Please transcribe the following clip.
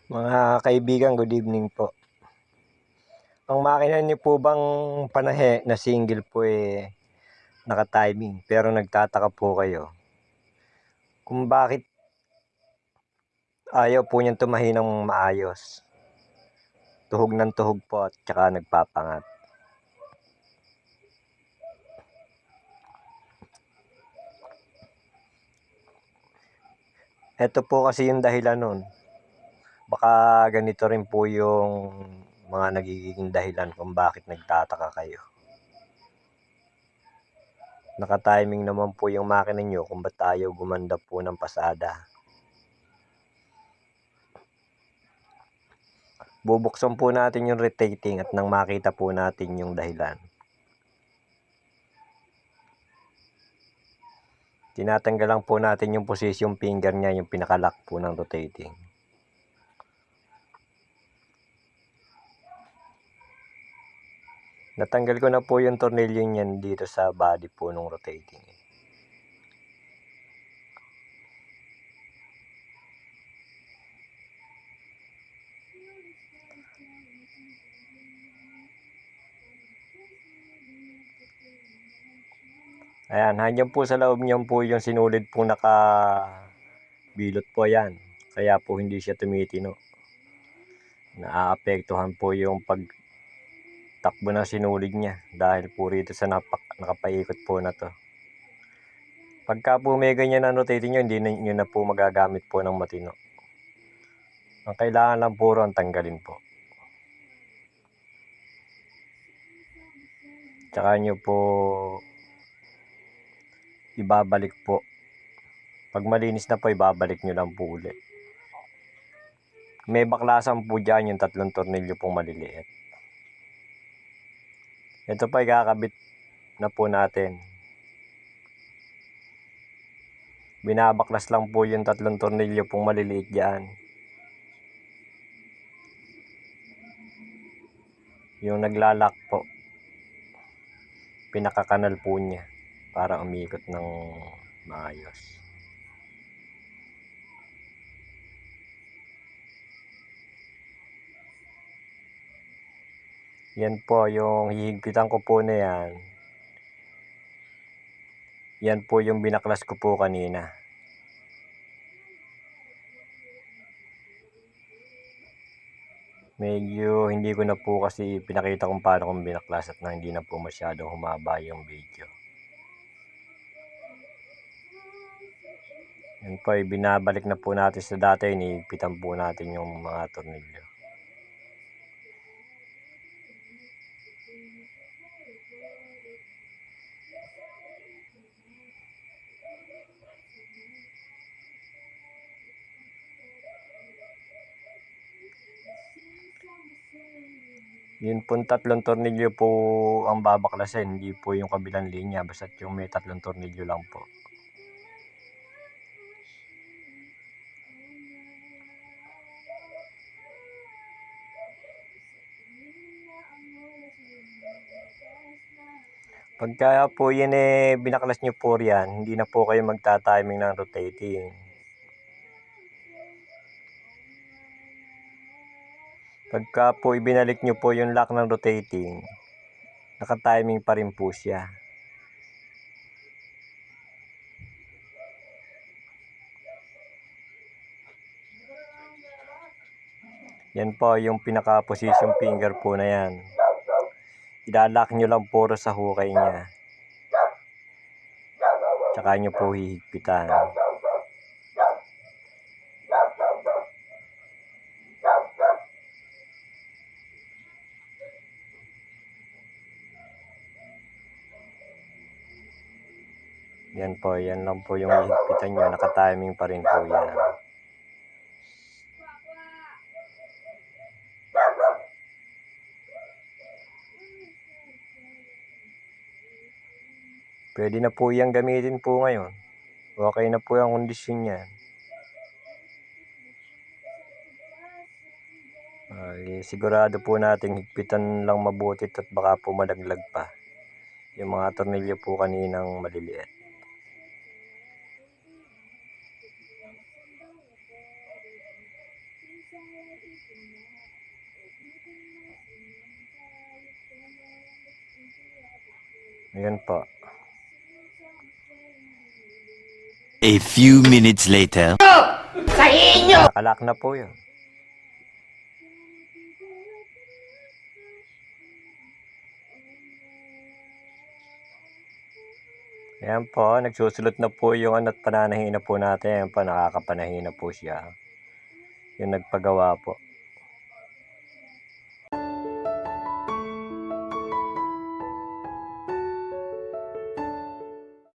Mga kaibigan, good evening po. Ang makina niyo po bang panahe na single po naka-timing pero nagtataka po kayo kung bakit ayaw po niyang tumahi ng maayos. Tuhog ng tuhog po at saka nagpapangat. Ito po kasi yung dahilan nun. Baka ganito rin po yung mga nagiging dahilan kung bakit nagtataka kayo. Naka-timing naman po yung makina niyo kung ba't ayaw gumanda po ng pasada. Bubuksan po natin yung rotating at nang makita po natin yung dahilan. Tinatanggal lang po natin yung position finger niya, yung pinaka-lock po ng rotating. Natanggal ko na po yung tornilyo niyan dito sa body po ng rotating. Ayan, hanggang po sa loob niyan po yung sinulid po nakabilot po yan. Kaya po hindi siya tumitino. Naaapektuhan po yung pagtakbo ng sinulid niya dahil po rito sa nakapaikot po na to. Pagka po may ganyan na rotating nyo, hindi nyo na po magagamit po ng matino. Ang kailangan lang puro ang tanggalin po. Tsaka nyo po ibabalik po. Pag malinis na po, ibabalik nyo lang po ulit. May baklasan po dyan yung 3 tornilyo pong maliliit. Ito pa ikakabit na po natin. Binabaklas lang po yung 3 tornilyo pong maliliit dyan. Yung naglalak po. Pinakakanal po niya para umikot ng maayos. Yan po yung hihigpitan ko po na yan. Yan po yung binaklas ko po kanina. Medyo hindi ko na po kasi pinakita kung paano kong binaklas at hindi na po masyadong humaba yung video. Yan po, binabalik na po natin sa dati, inihigpitan po natin yung mga tornilyo. Yun po 3 tornilyo po ang babaklasin, hindi po yung kabilang linya, basta yung may 3 tornilyo lang po. Pagka po yan binaklas nyo po yan, hindi na po kayo magta-timing ng rotating. Pagka po ibinalik nyo po yung lock ng rotating, naka-timing pa rin po siya. Yan po yung pinaka-position finger po na yan. Ilalock nyo lang puro sa hukay niya. Tsaka nyo po hihigpitan. Yan po, yan lang po yung hihigpitan nyo. Naka-timing pa rin po yan. Pwede na po yung gamitin po ngayon. Okay na po yung kondisyon niya. Sigurado po nating higpitan lang mabuti at baka po malaglag pa yung mga tornilyo po kaninang maliliit. Ayan po. A few minutes later. Nakalak na po yun. Ayan po, nagsusulot na po yung at pananahin na po natin. Ayan po, nakakapanahin na po siya. Yung nagpagawa po.